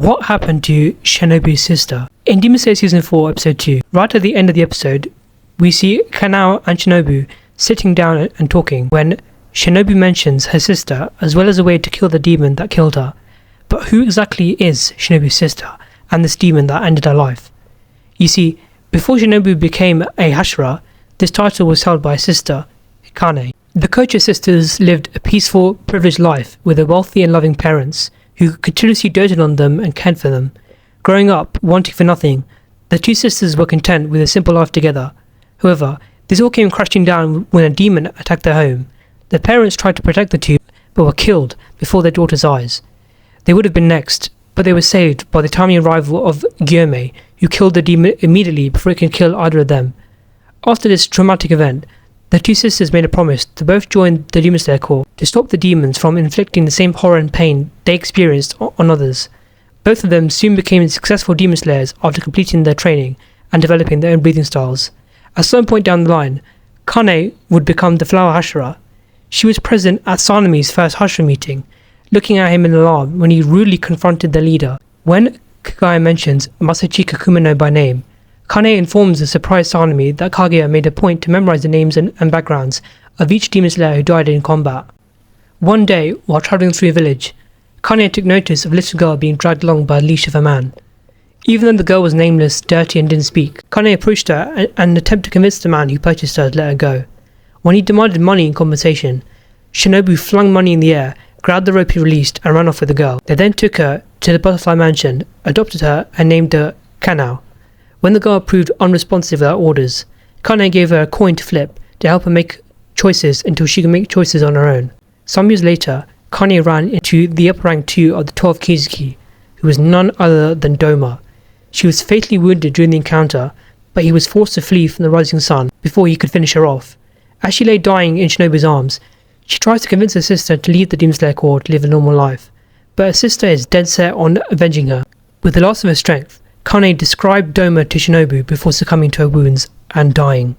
What happened to Shinobu's sister? In Demon Slayer Season 4, Episode 2, right at the end of the episode, we see Kanao and Shinobu sitting down and talking when Shinobu mentions her sister as well as a way to kill the demon that killed her. But who exactly is Shinobu's sister and this demon that ended her life? You see, before Shinobu became a Hashira, this title was held by a sister, Kanae. The Kocho sisters lived a peaceful, privileged life with their wealthy and loving parents who continuously doted on them and cared for them. Growing up, wanting for nothing, the two sisters were content with a simple life together. However, this all came crashing down when a demon attacked their home. Their parents tried to protect the two, but were killed before their daughter's eyes. They would have been next, but they were saved by the timely arrival of Gyome, who killed the demon immediately before it could kill either of them. After this traumatic event, the two sisters made a promise to both join the Demon Slayer Corps to stop the demons from inflicting the same horror and pain they experienced on others. Both of them soon became successful Demon Slayers after completing their training and developing their own breathing styles. At some point down the line, Kanae would become the Flower Hashira. She was present at Sanemi's first Hashira meeting, looking at him in alarm when he rudely confronted their leader. When Kaguya mentions Masachika Kumano by name, Kanae informs the surprised Sanemi that Kaguya made a point to memorize the names and backgrounds of each Demon Slayer who died in combat. One day, while travelling through a village, Kanae took notice of a little girl being dragged along by a leash of a man. Even though the girl was nameless, dirty and didn't speak, Kanae approached her and attempted to convince the man who purchased her to let her go. When he demanded money in compensation, Shinobu flung money in the air, grabbed the rope he released and ran off with the girl. They then took her to the Butterfly Mansion, adopted her and named her Kanao. When the girl proved unresponsive without orders, Kanae gave her a coin to flip to help her make choices until she could make choices on her own. Some years later, Kanae ran into the upper rank 2 of the 12 Kizuki, who was none other than Doma. She was fatally wounded during the encounter, but he was forced to flee from the rising sun before he could finish her off. As she lay dying in Shinobu's arms, she tries to convince her sister to leave the Demon Slayer Corps to live a normal life, but her sister is dead set on avenging her. With the loss of her strength, Kanae described Doma to Shinobu before succumbing to her wounds and dying.